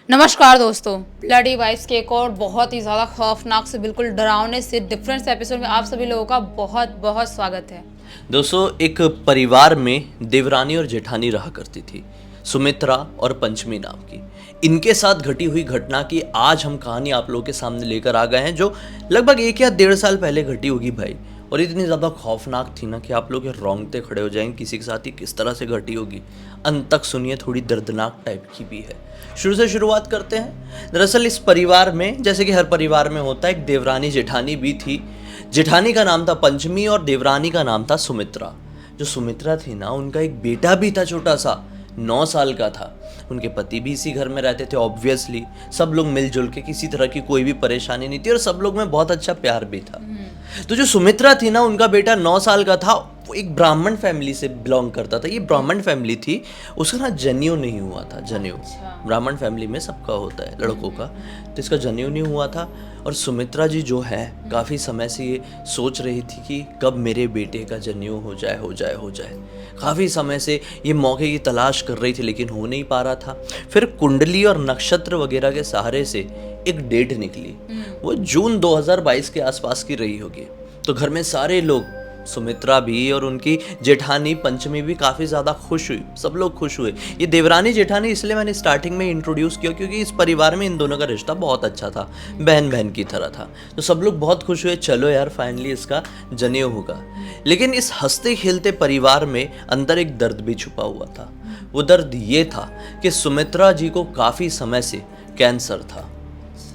नमस्कार दोस्तों, bloody vibes के एक और बहुत ही ज़्यादा खौफनाक से बिल्कुल डरावने से डिफरेंट एपिसोड में आप सभी लोगों का बहुत बहुत स्वागत है। दोस्तों, एक परिवार में देवरानी और जेठानी रहा करती थी, सुमित्रा और पंचमी नाम की। इनके साथ घटी हुई घटना की आज हम कहानी आप लोगों के सामने लेकर आ गए हैं, जो लगभग 1 या 1.5 साल पहले घटी होगी भाई। और इतनी ज़्यादा खौफनाक थी ना कि आप लोग के रोंगटे खड़े हो जाएंगे किसी के साथ ही किस तरह से घटी होगी। अंत तक सुनिए, थोड़ी दर्दनाक टाइप की भी है। शुरू से शुरुआत करते हैं। दरअसल इस परिवार में, जैसे कि हर परिवार में होता है, एक देवरानी जेठानी भी थी। जेठानी का नाम था पंचमी और देवरानी का नाम था सुमित्रा। जो सुमित्रा थी ना, उनका एक बेटा भी था, छोटा सा 9 साल का था। उनके पति भी इसी घर में रहते थे। ऑब्वियसली सब लोग मिलजुल के, किसी तरह की कोई भी परेशानी नहीं थी और सब लोग में बहुत अच्छा प्यार भी था। तो जो सुमित्रा थी ना, उनका बेटा 9 साल का था। वो एक ब्राह्मण फैमिली से बिलोंग करता था। ये ब्राह्मण फैमिली थी। उसका ना जनेऊ नहीं हुआ था। जनेऊ ब्राह्मण फैमिली में सबका होता है, लड़कों का। तो इसका जनेऊ नहीं हुआ था। और सुमित्रा जी जो है, काफ़ी समय से ये सोच रही थी कि कब मेरे बेटे का जनेऊ हो जाए, हो जाए, हो जाए। काफ़ी समय से ये मौके की तलाश कर रही थी, लेकिन हो नहीं पा रहा था। फिर कुंडली और नक्षत्र वगैरह के सहारे से एक डेट निकली। वो जून 2022 के आसपास की रही होगी। तो घर में सारे लोग, सुमित्रा भी और उनकी जेठानी पंचमी भी, काफ़ी ज़्यादा खुश हुई। सब लोग खुश हुए। ये देवरानी जेठानी इसलिए मैंने स्टार्टिंग में इंट्रोड्यूस किया क्योंकि इस परिवार में इन दोनों का रिश्ता बहुत अच्छा था, बहन बहन की तरह था। तो सब लोग बहुत खुश हुए, चलो यार फाइनली इसका जनेऊ होगा। लेकिन इस हंसते खेलते परिवार में अंदर एक दर्द भी छुपा हुआ था। वो दर्द ये था कि सुमित्रा जी को काफ़ी समय से कैंसर था।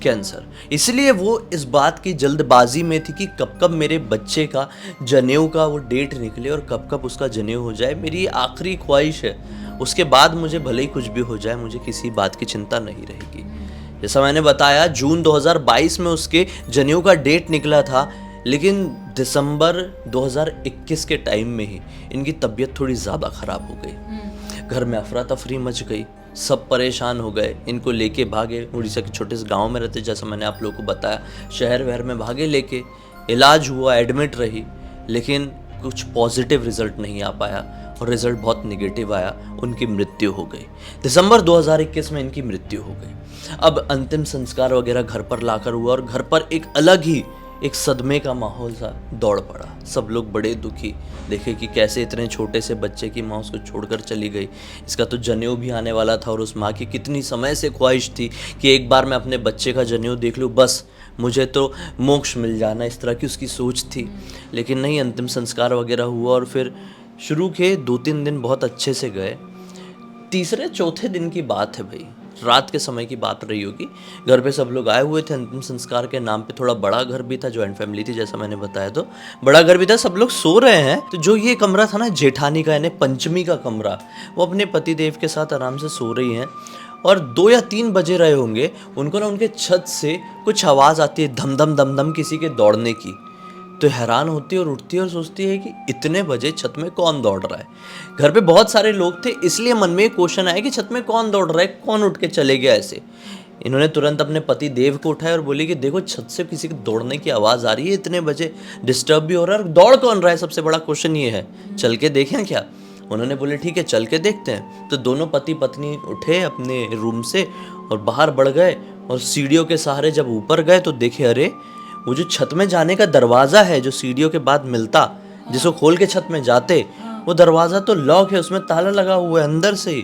कैंसर, इसलिए वो इस बात की जल्दबाजी में थी कि कब कब मेरे बच्चे का जनेऊ का वो डेट निकले और कब कब उसका जनेऊ हो जाए। मेरी ये आखिरी ख्वाहिश है। उसके बाद मुझे भले ही कुछ भी हो जाए, मुझे किसी बात की चिंता नहीं रहेगी। जैसा मैंने बताया, जून 2022 में उसके जनेऊ का डेट निकला था, लेकिन दिसंबर 2021 के टाइम में ही इनकी तबीयत थोड़ी ज़्यादा ख़राब हो गई। घर में अफरा तफरी मच गई। सब परेशान हो गए। इनको लेके भागे। उड़ीसा के छोटे से गांव में रहते, जैसा मैंने आप लोगों को बताया। शहर वहर में भागे लेके, इलाज हुआ, एडमिट रही, लेकिन कुछ पॉजिटिव रिजल्ट नहीं आ पाया और रिजल्ट बहुत निगेटिव आया। उनकी मृत्यु हो गई। दिसंबर 2021 में इनकी मृत्यु हो गई। अब अंतिम संस्कार वगैरह घर पर लाकर हुआ और घर पर एक अलग ही एक सदमे का माहौल सा दौड़ पड़ा। सब लोग बड़े दुखी, देखे कि कैसे इतने छोटे से बच्चे की माँ उसको छोड़कर चली गई। इसका तो जनेऊ भी आने वाला था और उस माँ की कितनी समय से ख्वाहिश थी कि एक बार मैं अपने बच्चे का जनेऊ देख लूँ, बस मुझे तो मोक्ष मिल जाना। इस तरह की उसकी सोच थी। लेकिन नहीं, अंतिम संस्कार वगैरह हुआ और फिर शुरू के 2-3 दिन बहुत अच्छे से गए। तीसरे चौथे दिन की बात है भाई, रात के समय की बात रही होगी। घर पे सब लोग आए हुए थे अंतिम संस्कार के नाम पे। थोड़ा बड़ा घर भी था, जॉइंट फैमिली थी जैसा मैंने बताया। तो बड़ा घर भी था, सब लोग सो रहे हैं। तो जो ये कमरा था ना जेठानी का, यानी पंचमी का कमरा, वो अपने पति देव के साथ आराम से सो रही हैं। और 2 या 3 बजे रहे होंगे, उनको ना उनके छत से कुछ आवाज़ आती है, धम धम धम धम, किसी के दौड़ने की। तो हैरान होती है और उठती है और सोचती है कि इतने बजे छत में कौन दौड़ रहा है। घर पे बहुत सारे लोग थे, इसलिए मन में एक क्वेश्चन आया कि छत में कौन दौड़ रहा है, कौन उठ के चले गया ऐसे। इन्होंने तुरंत अपने पति देव को उठाया और बोली कि देखो, छत से किसी के दौड़ने की आवाज़ आ रही है, इतने बजे डिस्टर्ब भी हो रहा है, और दौड़ कौन रहा है, सबसे बड़ा क्वेश्चन ये है। चल के देखें क्या? उन्होंने बोले ठीक है, चल के देखते हैं। तो दोनों पति पत्नी उठे अपने रूम से और बाहर बढ़ गए। और सीढ़ियों के सहारे जब ऊपर गए तो देखे, अरे वो जो छत में जाने का दरवाज़ा है, जो सीढ़ियों के बाद मिलता, जिसको खोल के छत में जाते, वो दरवाज़ा तो लॉक है, उसमें ताला लगा हुआ है अंदर से ही।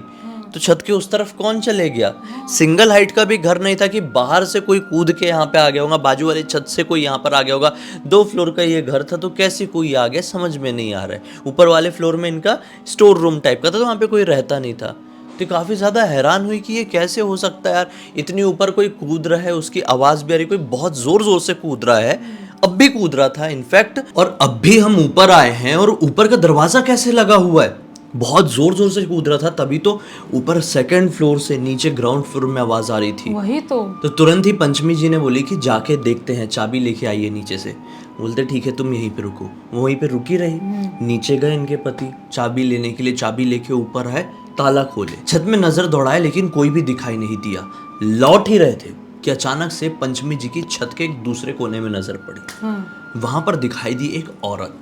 तो छत के उस तरफ कौन चले गया? सिंगल हाइट का भी घर नहीं था कि बाहर से कोई कूद के यहाँ पे आ गया होगा, बाजू वाले छत से कोई यहाँ पर आ गया होगा। 2 फ्लोर का ये घर था, तो कैसे कोई आ गया समझ में नहीं आ रहा है। ऊपर वाले फ्लोर में इनका स्टोर रूम टाइप का था, तो वहाँ पे कोई रहता नहीं था। तो काफ़ी ज़्यादा हैरान हुई कि ये कैसे हो सकता है यार, इतनी ऊपर कोई कूद रहा है, उसकी आवाज़ भी आ रही, कोई बहुत ज़ोर ज़ोर से कूद रहा है। अब भी कूद रहा था इनफैक्ट, और अब भी हम ऊपर आए हैं और ऊपर का दरवाज़ा कैसे लगा हुआ है, बहुत ज़ोर ज़ोर से कूद रहा था। तभी तो ऊपर 2nd फ्लोर से नीचे ग्राउंड फ्लोर में आवाज़ आ रही थी। वही तो तुरंत ही पंचमी जी ने बोली कि जाके देखते हैं, चाबी लेके आइए नीचे से। बोलते ठीक है, तुम यहीं पे रुको। वो वहीं पे रुकी रही। नीचे गए इनके पति चाबी लेने के लिए, चाबी लेके ऊपर है, ताला खोले, छत में नजर दौड़ाए, लेकिन कोई भी दिखाई नहीं दिया। लौट ही रहे थे कि अचानक से पंचमी जी की छत के एक दूसरे कोने में नजर पड़ी। वहां पर दिखाई दी एक औरत,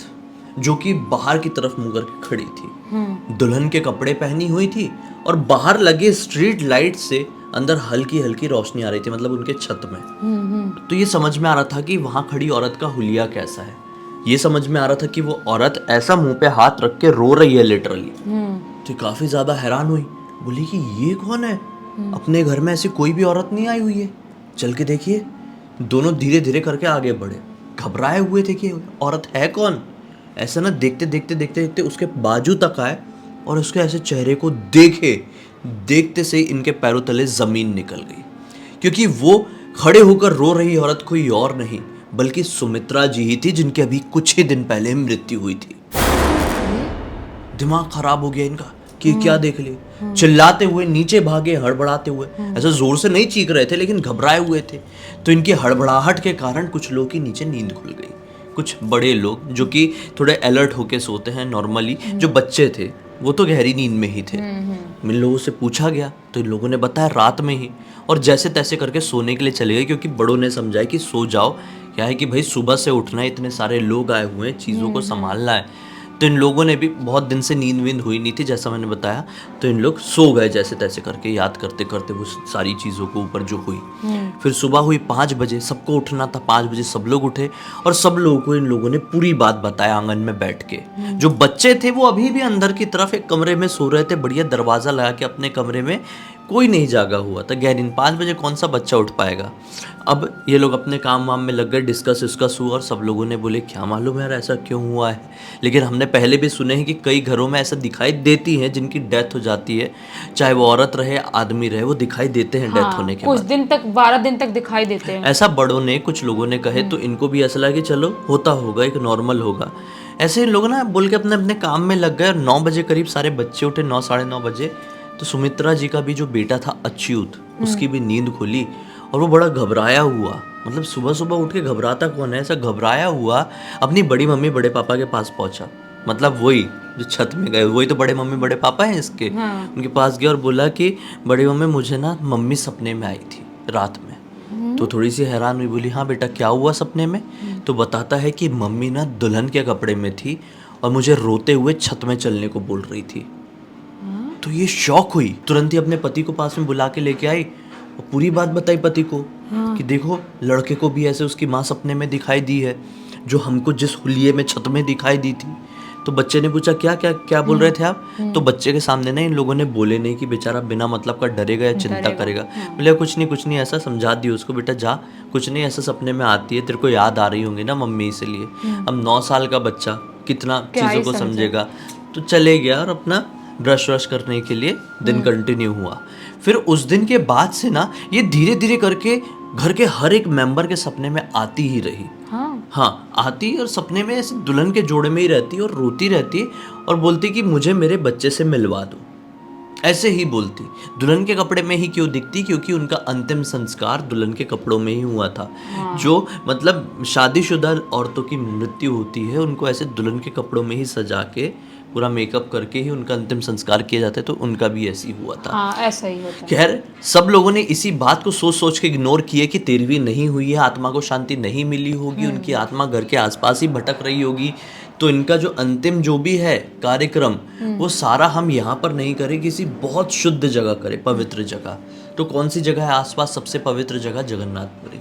जो कि बाहर की तरफ मुंह करके खड़ी थी। दुल्हन के कपड़े पहनी हुई थी और बाहर लगे स्ट्रीट लाइट से अंदर हल्की हल्की रोशनी आ रही थी, मतलब उनके छत में। तो ये समझ में आ रहा था कि वहां खड़ी औरत का हुलिया कैसा है। ये समझ में आ रहा था कि वो औरत ऐसा मुंह पे हाथ रख के रो रही है लिटरली। तो काफी ज्यादा हैरान हुई, बोली कि ये कौन है, अपने घर में ऐसी कोई भी औरत नहीं आई हुई है, चल के देखिए। दोनों धीरे धीरे करके आगे बढ़े, घबराए हुए थे कि औरत है कौन। ऐसा ना देखते देखते देखते देखते उसके बाजू तक आए और उसके ऐसे चेहरे को देखे, देखते से इनके पैरों तले जमीन निकल गई, क्योंकि वो खड़े होकर रो रही औरत कोई और नहीं बल्कि सुमित्रा जी ही थी, जिनके अभी कुछ ही दिन पहले मृत्यु हुई थी। दिमाग खराब हो गया इनका कि क्या देख लिए। चिल्लाते हुए नीचे भागे, हड़बड़ाते हुए, ऐसा जोर से नहीं चीख रहे थे लेकिन घबराए हुए थे। तो इनकी हड़बड़ाहट के कारण कुछ लोग की नीचे नींद खुल गई। कुछ बड़े लोग जो कि थोड़े अलर्ट होके सोते हैं नॉर्मली, जो बच्चे थे वो तो गहरी नींद में ही थे। इन लोगों से पूछा गया तो इन लोगों ने बताया रात में ही, और जैसे तैसे करके सोने के लिए चले गए, क्योंकि बड़ों ने समझाया कि सो जाओ, क्या है कि भाई सुबह से उठना है, इतने सारे लोग आए हुए हैं, चीज़ों को संभालना है। तो इन लोगों ने भी, बहुत दिन से नींद वींद हुई नहीं थी जैसा मैंने बताया, तो इन लोग सो गए जैसे तैसे करके, याद करते करते वो सारी चीज़ों को ऊपर जो हुई। फिर सुबह हुई 5 बजे, सबको उठना था, 5 बजे सब लोग उठे और सब लोगों को इन लोगों ने पूरी बात बताया आंगन में बैठ के। जो बच्चे थे वो अभी भी अंदर की तरफ एक कमरे में सो रहे थे, बढ़िया दरवाज़ा लगा के अपने कमरे में, कोई नहीं जागा हुआ था। गहरीन 5 बजे कौन सा बच्चा उठ पाएगा। अब ये लोग अपने काम वाम में लग गए, डिस्कस हुआ और सब लोगों ने बोले क्या मालूम यार ऐसा क्यों हुआ है, लेकिन हमने पहले भी सुने हैं कि कई घरों में ऐसा दिखाई देती है जिनकी डेथ हो जाती है, चाहे वो औरत रहे आदमी रहे, वो दिखाई देते हैं डेथ होने के बाद, कुछ दिन तक, 12 दिन तक दिखाई देते हैं। ऐसा बड़ों ने, कुछ लोगों ने कहे। तो इनको भी ऐसा लगा कि चलो होता होगा, एक नॉर्मल होगा। ऐसे लोग ना बोल के अपने अपने काम में लग गए और 9 बजे करीब सारे बच्चे उठे, 9 साढ़े 9 बजे। तो सुमित्रा जी का भी जो बेटा था अच्युत, उसकी भी नींद खुली और वो बड़ा घबराया हुआ, मतलब सुबह सुबह उठ के घबराता कौन है, ऐसा घबराया हुआ अपनी बड़ी मम्मी बड़े पापा के पास पहुंचा। मतलब वही जो छत में गए, वही तो बड़े मम्मी बड़े पापा हैं इसके। उनके पास गया और बोला कि बड़ी मम्मी मुझे ना मम्मी सपने में आई थी रात में। तो थोड़ी सी हैरान हुई, बोली हाँ बेटा क्या हुआ सपने में। तो बताता है कि मम्मी ना दुल्हन के कपड़े में थी और मुझे रोते हुए छत में चलने को बोल रही थी। तो ये शॉक हुई, तुरंत ही अपने पति को पास में बुला के लेके आई और पूरी बात बताई पति को कि देखो लड़के को भी ऐसे उसकी माँ सपने में दिखाई दी है जो हमको जिस हुलिये में छत में दिखाई दी थी। तो बच्चे ने पूछा क्या क्या क्या बोल रहे थे आप। तो बच्चे के सामने ना इन लोगों ने बोले नहीं कि बेचारा बिना मतलब का डरेगा या चिंता करेगा। बोले कुछ नहीं ऐसा समझा दिया उसको, बेटा जा, कुछ नहीं ऐसा सपने में आती है, तेरे को याद आ रही होंगी ना मम्मी इसलिए। अब 9 साल का बच्चा कितना चीज़ों को समझेगा। तो चले गया और अपना ब्रश व्रश करने के लिए दिन कंटिन्यू हुआ। फिर उस दिन के बाद से ना ये धीरे धीरे करके घर के हर एक मेंबर के सपने में आती ही रही। हाँ आती, और सपने में ऐसे दुल्हन के जोड़े में ही रहती और रोती रहती और बोलती कि मुझे मेरे बच्चे से मिलवा दो। ऐसे ही बोलती, दुल्हन के कपड़े में ही क्यों दिखती, क्योंकि उनका अंतिम संस्कार दुल्हन के कपड़ों में ही हुआ था। जो मतलब शादीशुदा औरतों की मृत्यु होती है उनको ऐसे दुल्हन के कपड़ों में ही सजा के पूरा मेकअप करके ही उनका अंतिम संस्कार किया जाता है। तो उनका भी ऐसे ही हुआ था। हाँ, ऐसा ही होता है। खैर सब लोगों ने इसी बात को सोच सोच के इग्नोर किया कि तेरहवीं नहीं हुई है, आत्मा को शांति नहीं मिली होगी, उनकी आत्मा घर के आसपास ही भटक रही होगी। तो इनका जो अंतिम जो भी है कार्यक्रम वो सारा हम यहाँ पर नहीं करें, किसी बहुत शुद्ध जगह करें, पवित्र जगह। तो कौन सी जगह है आसपास सबसे पवित्र जगह? जगन्नाथपुरी।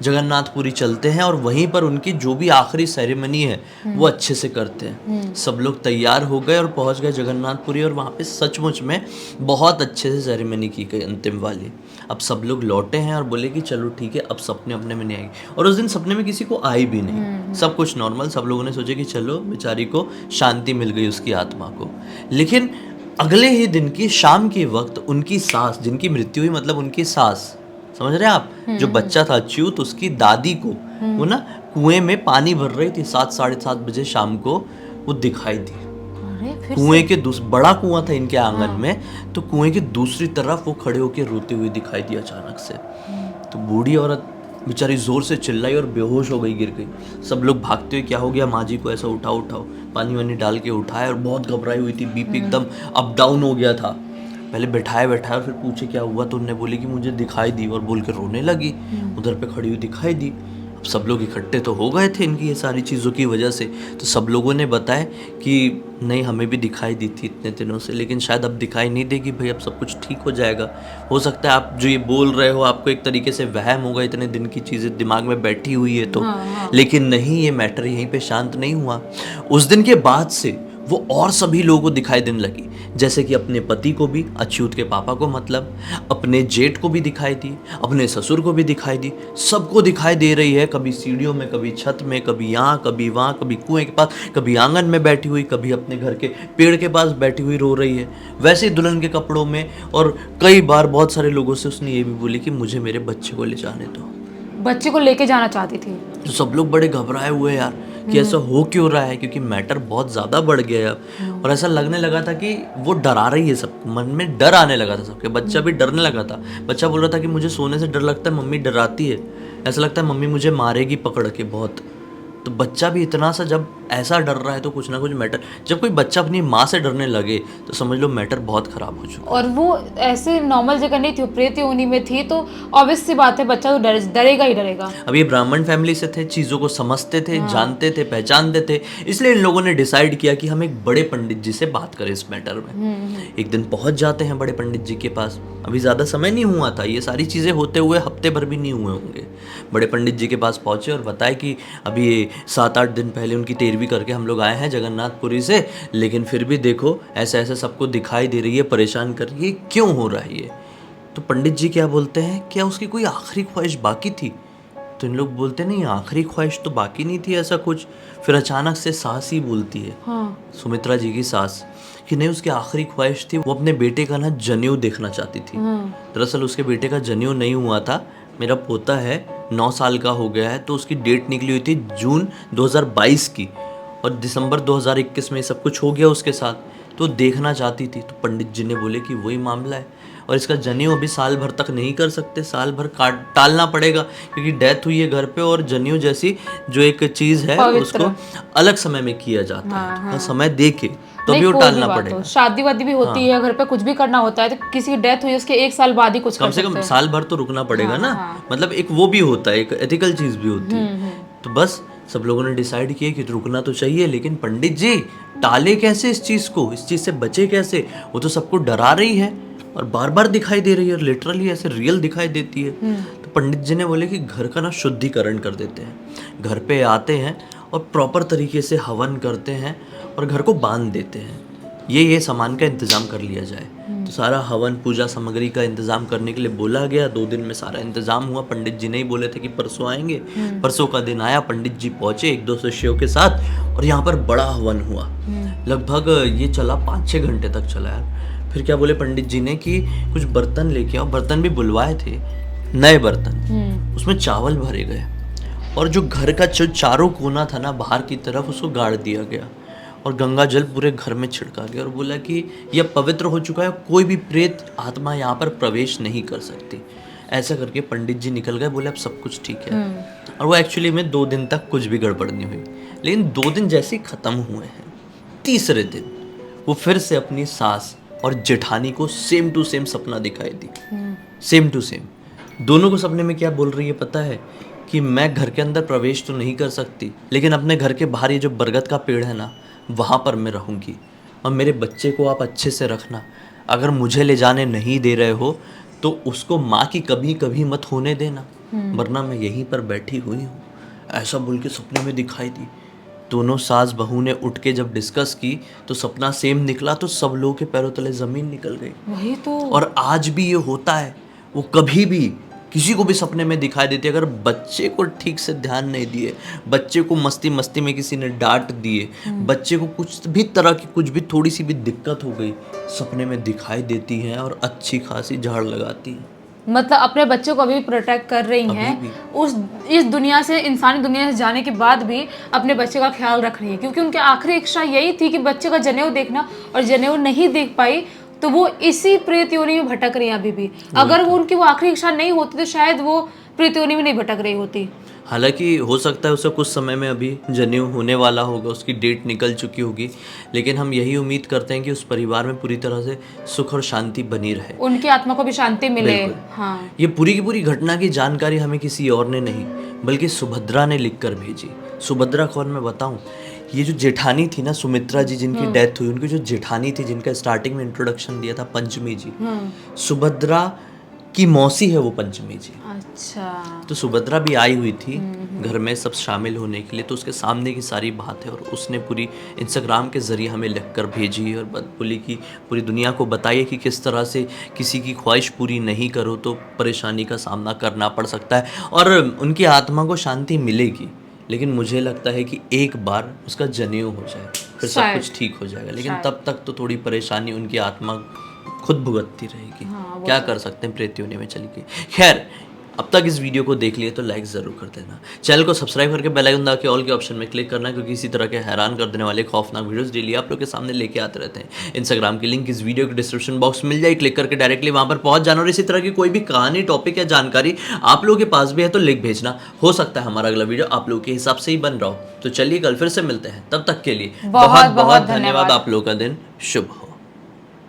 जगन्नाथपुरी चलते हैं और वहीं पर उनकी जो भी आखिरी सेरेमनी है वो अच्छे से करते हैं। सब लोग तैयार हो गए और पहुंच गए जगन्नाथपुरी, और वहाँ पे सचमुच में बहुत अच्छे से सेरेमनी की गई अंतिम वाली। अब सब लोग लौटे हैं और बोले कि चलो ठीक है अब सपने अपने में नहीं आएगी। और उस दिन सपने में किसी को आई भी नहीं, सब कुछ नॉर्मल। सब लोगों ने सोचा कि चलो बेचारी को शांति मिल गई, उसकी आत्मा को। लेकिन अगले ही दिन की शाम के वक्त उनकी सास, जिनकी मृत्यु हुई, मतलब उनकी सास, समझ रहे हैं आप, जो बच्चा था अच्युत, उसकी दादी को वो ना कुएं में पानी भर रही थी 7 साढ़े 7 बजे शाम को, वो दिखाई दी। कुएं के बड़ा कुआं था इनके आंगन में, तो कुएं की दूसरी तरफ वो खड़े होकर रोती हुई दिखाई दी अचानक से। तो बूढ़ी औरत बेचारी जोर से चिल्लाई और बेहोश हो गई, गिर गई। सब लोग भागते हुए क्या हो गया, माँ जी को ऐसा उठाओ, पानी वानी डाल के उठाया, और बहुत घबराई हुई थी, बीपी एकदम अप डाउन हो गया था। पहले बैठाया और फिर पूछे क्या हुआ, तो उन्होंने बोली कि मुझे दिखाई दी, और बोल के रोने लगी, उधर पे खड़ी हुई दिखाई दी। सब लोग इकट्ठे तो हो गए थे इनकी ये सारी चीज़ों की वजह से। तो सब लोगों ने बताया कि नहीं, हमें भी दिखाई दी थी इतने दिनों से, लेकिन शायद अब दिखाई नहीं देगी भाई, अब सब कुछ ठीक हो जाएगा। हो सकता है आप जो ये बोल रहे हो आपको एक तरीके से वहम होगा, इतने दिन की चीज़ें दिमाग में बैठी हुई है तो। लेकिन नहीं, ये मैटर यहीं पे शांत नहीं हुआ। उस दिन के बाद से वो और सभी लोगों को दिखाई देने लगी, जैसे कि अपने पति को भी, अच्युत के पापा को मतलब, अपने जेठ को भी दिखाई दी, अपने ससुर को भी दिखाई दी, सबको दिखाई दे रही है। कभी सीढ़ियों में, कभी छत में, कभी यहाँ, कभी वहाँ, कभी कुएं के पास, कभी आंगन में बैठी हुई, कभी अपने घर के पेड़ के पास बैठी हुई रो रही है, वैसे ही दुल्हन के कपड़ों में। और कई बार बहुत सारे लोगों से उसने ये भी बोली कि मुझे मेरे बच्चे को ले जाने दो। बच्चे को लेके जाना चाहती थी। तो सब लोग बड़े घबराए हुए यार कि ऐसा हो क्यों रहा है, क्योंकि मैटर बहुत ज़्यादा बढ़ गया है अब। और ऐसा लगने लगा था कि वो डरा रही है सब, मन में डर आने लगा था सबके। बच्चा भी डरने लगा था। बच्चा बोल रहा था कि मुझे सोने से डर लगता है, मम्मी डराती है, ऐसा लगता है मम्मी मुझे मारेगी पकड़ के बहुत। तो बच्चा भी इतना सा जब ऐसा डर रहा है तो कुछ ना कुछ मैटर, जब कोई बच्चा अपनी माँ से डरने लगे तो समझ लो मैटर बहुत खराब हो चुका। और वो ऐसे नॉर्मल जगह नहीं थी, प्रेत योनि में थी, तो ऑब्वियस सी बात है बच्चा तो डरेगा ही डरेगा। अब ये ब्राह्मण फैमिली से थे, चीज़ों को समझते थे, जानते थे, पहचानते थे, इसलिए इन लोगों ने डिसाइड किया कि हम एक बड़े पंडित जी से बात करें इस मैटर में। एक दिन पहुंच जाते हैं बड़े पंडित जी के पास। अभी ज़्यादा समय नहीं हुआ था, ये सारी चीज़ें होते हुए हफ्ते भर भी नहीं हुए होंगे। बड़े पंडित जी के पास पहुंचे और बताए कि अभी 7-8 दिन पहले उनकी 13वीं करके हम लोग आए हैं जगन्नाथपुरी से, लेकिन फिर भी देखो ऐसा ऐसा सबको दिखाई दे रही है, परेशान कर रही है, क्यों हो रहा है ये। तो पंडित जी क्या बोलते हैं, क्या उसकी कोई आखिरी ख्वाहिश बाकी थी। तो इन लोग बोलते नहीं, आखिरी ख्वाहिश तो बाकी नहीं थी ऐसा कुछ। फिर अचानक से सास ही बोलती है, सुमित्रा जी की सास, कि नहीं उसकी आखिरी ख्वाहिश थी, वो अपने बेटे का ना जनेऊ देखना चाहती थी। दरअसल उसके बेटे का जनेऊ नहीं हुआ था, मेरा पोता है 9 साल का हो गया है, तो उसकी डेट निकली हुई थी जून 2022 की, और दिसंबर 2021 में सब कुछ हो गया उसके साथ, तो देखना चाहती थी। तो पंडित जी ने बोले कि वही मामला है, और इसका जनेऊ अभी साल भर तक नहीं कर सकते, साल भर टालना पड़ेगा, क्योंकि डेथ हुई है घर पे, और जनेऊ जैसी जो एक चीज़ है उसको अलग समय में किया जाता है, तो समय दे के तो भी वो टालना पड़ेगा। शादी वादी भी होती है घर पे, कुछ भी करना होता है, तो किसी की डेथ हुई उसके 1 साल बाद ही कुछ कम से कम साल भर तो रुकना पड़ेगा ना। मतलब एक वो भी होता है, एक एथिकल चीज भी होती है। तो बस सब लोगों ने डिसाइड किया कि रुकना तो चाहिए, लेकिन पंडित जी टाले कैसे इस चीज को, इस चीज से बचे कैसे। वो तो सबको डरा रही है और बार बार दिखाई दे रही है, और लिटरली ऐसे रियल दिखाई देती है। तो पंडित जी ने बोले कि घर का ना शुद्धिकरण कर देते हैं, घर पे आते हैं और प्रॉपर तरीके से हवन करते हैं और घर को बांध देते हैं, ये सामान का इंतज़ाम कर लिया जाए। तो सारा हवन पूजा सामग्री का इंतज़ाम करने के लिए बोला गया। 2 दिन में सारा इंतज़ाम हुआ। पंडित जी ने ही बोले थे कि परसों आएंगे। परसों का दिन आया, पंडित जी पहुँचे 1-2 शिष्यों के साथ, और यहाँ पर बड़ा हवन हुआ। लगभग ये चला 5-6 घंटे तक चला यार। फिर क्या बोले पंडित जी ने कि कुछ बर्तन लेके आओ। बर्तन भी बुलवाए थे, नए बर्तन, उसमें चावल भरे गए, और जो घर का जो चारों कोना था ना बाहर की तरफ, उसको गाड़ दिया गया, और गंगा जल पूरे घर में छिड़का गया, और बोला कि यह पवित्र हो चुका है, कोई भी प्रेत आत्मा यहाँ पर प्रवेश नहीं कर सकती। ऐसा करके पंडित जी निकल गए, बोले अब सब कुछ ठीक है। और वो एक्चुअली में 2 दिन तक कुछ भी गड़बड़ नहीं हुई, लेकिन 2 दिन जैसे ही ख़त्म हुए हैं, तीसरे दिन वो फिर से अपनी सास और जेठानी को सेम टू सेम सपना दिखाई दी। सेम टू सेम दोनों को सपने में क्या बोल रही है पता है, कि मैं घर के अंदर प्रवेश तो नहीं कर सकती, लेकिन अपने घर के बाहर ये जो बरगद का पेड़ है ना, वहाँ पर मैं रहूँगी, और मेरे बच्चे को आप अच्छे से रखना। अगर मुझे ले जाने नहीं दे रहे हो तो उसको माँ की कभी कभी मत होने देना, वरना मैं यहीं पर बैठी हुई हूँ। ऐसा बोल के सपने में दिखाई दी। दोनों सास बहू ने उठ के जब डिस्कस की तो सपना सेम निकला, तो सब लोगों के पैरों तले ज़मीन निकल गई। वही तो। और आज भी ये होता है, वो कभी भी किसी को भी सपने में दिखाई देती है। अगर बच्चे को ठीक से ध्यान नहीं दिए, बच्चे को मस्ती मस्ती में किसी ने डांट दिए, बच्चे को कुछ भी तरह की कुछ भी थोड़ी सी भी दिक्कत हो गई, सपने में दिखाई देती हैं और अच्छी खासी झाड़ लगाती हैं। मतलब अपने बच्चों को अभी भी प्रोटेक्ट कर रही हैं, इस दुनिया से, इंसानी दुनिया से जाने के बाद भी अपने बच्चे का ख्याल रख रही है, क्योंकि उनकी आखिरी इच्छा यही थी कि बच्चे का जनेऊ देखना, और जनेऊ नहीं देख पाई तो वो इसी प्रेत योनि में भटक रही है अभी भी। अगर वो उनकी वो आखिरी इच्छा नहीं होती तो शायद वो प्रेत योनि में नहीं भटक रही होती। हालांकि हो सकता है उसे कुछ समय में अभी जनेऊ होने वाला होगा, उसकी डेट निकल चुकी होगी, लेकिन हम यही उम्मीद करते हैं कि उस परिवार में पूरी तरह से सुख और शांति बनी रहे। उनकी आत्मा को भी शांति मिले। बिल्कुल। हाँ, ये पूरी की पूरी घटना की जानकारी हमें किसी और ने नहीं बल्कि सुभद्रा ने लिख कर भेजी। सुभद्रा कौन मैं बताऊं? ये जो जेठानी थी ना, सुमित्रा जी जिनकी डेथ हुई, उनकी जो जेठानी थी जिनका स्टार्टिंग में इंट्रोडक्शन दिया था, पंचमी जी, सुभद्रा की मौसी है वो पंचमी जी। अच्छा। तो सुभद्रा भी आई हुई थी घर में सब शामिल होने के लिए, तो उसके सामने की सारी बात है और उसने पूरी इंस्टाग्राम के ज़रिए हमें लिख कर भेजी और बोली कि पूरी दुनिया को बताइए कि किस तरह से किसी की ख्वाहिश पूरी नहीं करो तो परेशानी का सामना करना पड़ सकता है और उनकी आत्मा को शांति मिलेगी। लेकिन मुझे लगता है कि एक बार उसका जनेऊ हो जाए फिर सब शायद। कुछ ठीक हो जाएगा, लेकिन शायद। तब तक तो थोड़ी परेशानी उनकी आत्मा खुद भुगतती रहेगी। हाँ, वो क्या तो कर सकते हैं, प्रेत योनि में चली गई। खैर, अब तक इस वीडियो को देख लिए तो लाइक ज़रूर कर देना, चैनल को सब्सक्राइब करके बेल आइकन दबा के ऑल के ऑप्शन में क्लिक करना, क्योंकि इसी तरह के हैरान कर देने वाले खौफनाक वीडियोस डेली आप लोग के सामने लेके आते रहते हैं। इंस्टाग्राम की लिंक इस वीडियो के डिस्क्रिप्शन बॉक्स मिल जाए, क्लिक करके डायरेक्टली वहाँ पर पहुँच जाना और इसी तरह की कोई भी कहानी, टॉपिक या जानकारी आप लोगों के पास भी है तो लिख भेजना। हो सकता है हमारा अगला वीडियो आप लोग के हिसाब से ही बन रहा हो। तो चलिए कल फिर से मिलते हैं, तब तक के लिए बहुत बहुत धन्यवाद। आप लोगों का दिन शुभ हो।